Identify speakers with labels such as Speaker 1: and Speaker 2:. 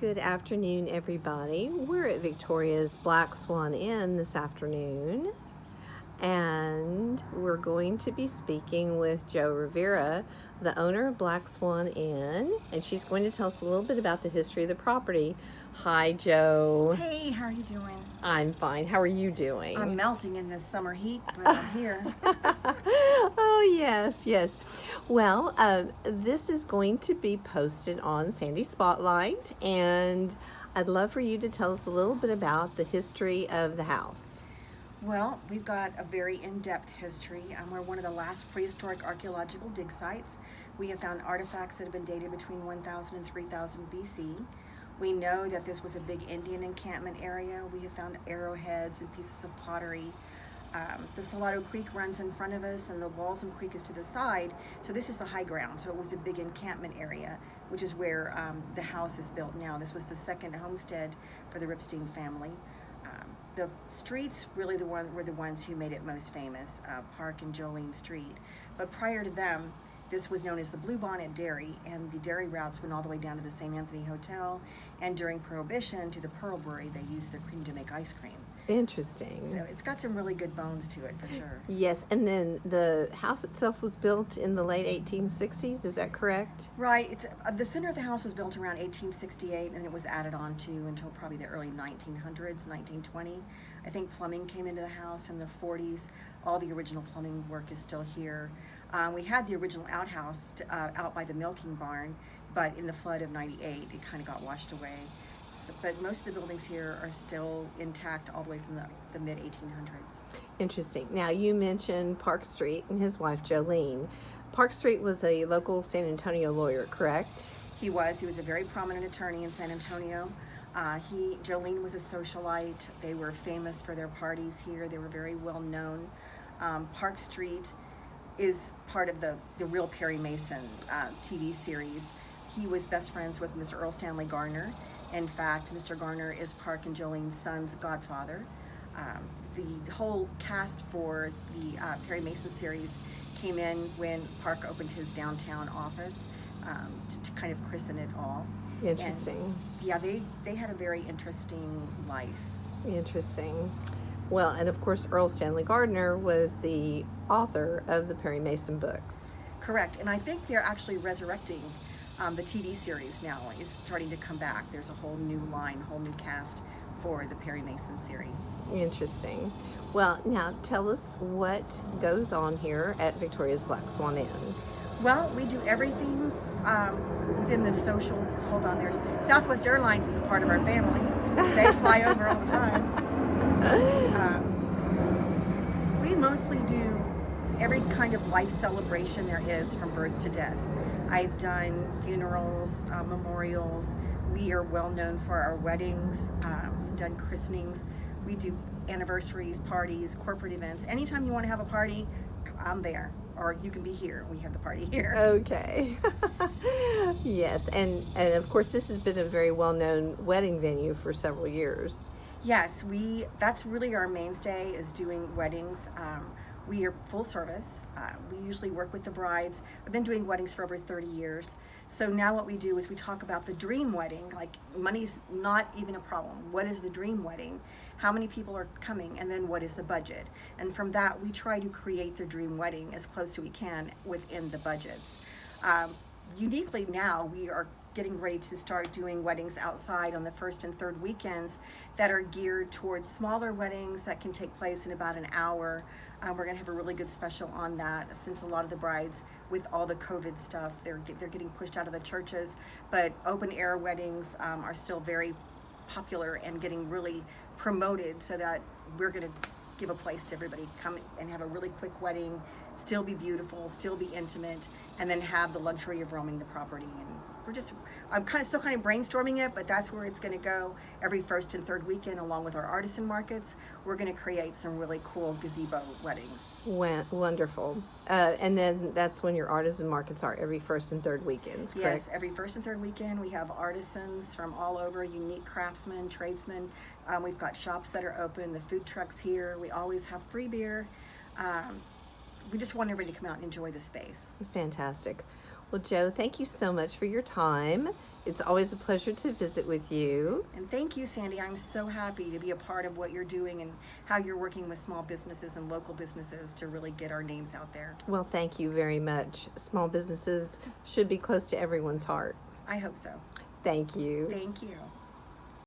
Speaker 1: Good afternoon, everybody. We're at Victoria's Black Swan Inn this afternoon, and we're going to be speaking with Jo Rivera, the owner of Black Swan Inn, and she's going to tell us a little bit about the history of the property. Hi, Jo.
Speaker 2: Hey, how are you doing?
Speaker 1: I'm fine. How are you doing?
Speaker 2: I'm melting in this summer heat, but I'm here.
Speaker 1: Oh, yes, yes. Well, this is going to be posted on Sandy Spotlight, and I'd love for you to tell us a little bit about the history of the house.
Speaker 2: Well, we've got a very in-depth history. We're one of the last prehistoric archaeological dig sites. We have found artifacts that have been dated between 1000 and 3000 BC. We know that this was a big Indian encampment area. We have found arrowheads and pieces of pottery. The Salado Creek runs in front of us, and the Walsham Creek is to the side. So this is the high ground. So it was a big encampment area, which is where the house is built now. This was the second homestead for the Ripstein family. The streets really were the ones who made it most famous, Park and Jolene Street. But prior to them, this was known as the Bluebonnet Dairy, and the dairy routes went all the way down to the St. Anthony Hotel, and during Prohibition to the Pearl Brewery, they used their cream to make ice cream.
Speaker 1: Interesting.
Speaker 2: So it's got some really good bones to it, for sure.
Speaker 1: Yes, and then the house itself was built in the late 1860s, is that correct?
Speaker 2: Right. It's the center of the house was built around 1868, and it was added on to until probably the early 1900s, 1920. I think plumbing came into the house in the 40s. All the original plumbing work is still here. We had the original outhouse out by the milking barn, but in the flood of 98, it kind of got washed away. But most of the buildings here are still intact all the way from the mid-1800s.
Speaker 1: Interesting. Now, you mentioned Park Street and his wife, Jolene. Park Street was a local San Antonio lawyer, correct?
Speaker 2: He was a very prominent attorney in San Antonio. Jolene was a socialite. They were famous for their parties here. They were very well known. Park Street is part of the real Perry Mason TV series. He was best friends with Mr. Earl Stanley Garner. In fact, Mr. Garner is Park and Jolene's son's godfather. The whole cast for the Perry Mason series came in when Park opened his downtown office to kind of christen it all.
Speaker 1: Interesting.
Speaker 2: And, yeah, they had a very interesting life.
Speaker 1: Interesting. Well, and of course, Earl Stanley Gardner was the author of the Perry Mason books.
Speaker 2: Correct, and I think they're actually resurrecting the TV series now. Is starting to come back. There's a whole new line, whole new cast for the Perry Mason series.
Speaker 1: Interesting. Well, now tell us what goes on here at Victoria's Black Swan Inn.
Speaker 2: Well, we do everything within the social. Hold on, there's Southwest Airlines is a part of our family. They fly over all the time. We mostly do every kind of life celebration there is from birth to death. I've done funerals, memorials. We are well known for our weddings. We've done christenings. We do anniversaries, parties, corporate events. Anytime you want to have a party, I'm there. Or you can be here. We have the party here.
Speaker 1: Okay. Yes, and of course this has been a very well-known wedding venue for several years.
Speaker 2: Yes, that's really our mainstay is doing weddings. We are full service. We usually work with the brides. I've been doing weddings for over 30 years. So now what we do is we talk about the dream wedding. Like, money's not even a problem. What is the dream wedding? How many people are coming? And then what is the budget? And from that, we try to create the dream wedding as close as we can within the budgets. Uniquely now, we are getting ready to start doing weddings outside on the first and third weekends that are geared towards smaller weddings that can take place in about an hour. We're going to have a really good special on that, since a lot of the brides, with all the COVID stuff, they're getting pushed out of the churches. But open air weddings are still very popular and getting really promoted, so that we're going to give a place to everybody, come and have a really quick wedding, still be beautiful, still be intimate, and then have the luxury of roaming the property. And I'm still kind of brainstorming it, but that's where it's going to go. Every first and third weekend, along with our artisan markets, we're going to create some really cool gazebo weddings.
Speaker 1: Wonderful. And then that's when your artisan markets are, every first and third weekends, correct?
Speaker 2: Yes, every first and third weekend we have artisans from all over, unique craftsmen, tradesmen. We've got shops that are open, the food trucks here. We always have free beer. We just want everybody to come out and enjoy the space.
Speaker 1: Fantastic. Well, Jo, thank you so much for your time, It's always a pleasure to visit with you.
Speaker 2: And thank you, Sandy. I'm so happy to be a part of what you're doing and how you're working with small businesses and local businesses to really get our names out there.
Speaker 1: Well, thank you very much. Small businesses should be close to everyone's heart.
Speaker 2: I hope so.
Speaker 1: Thank you.
Speaker 2: Thank you.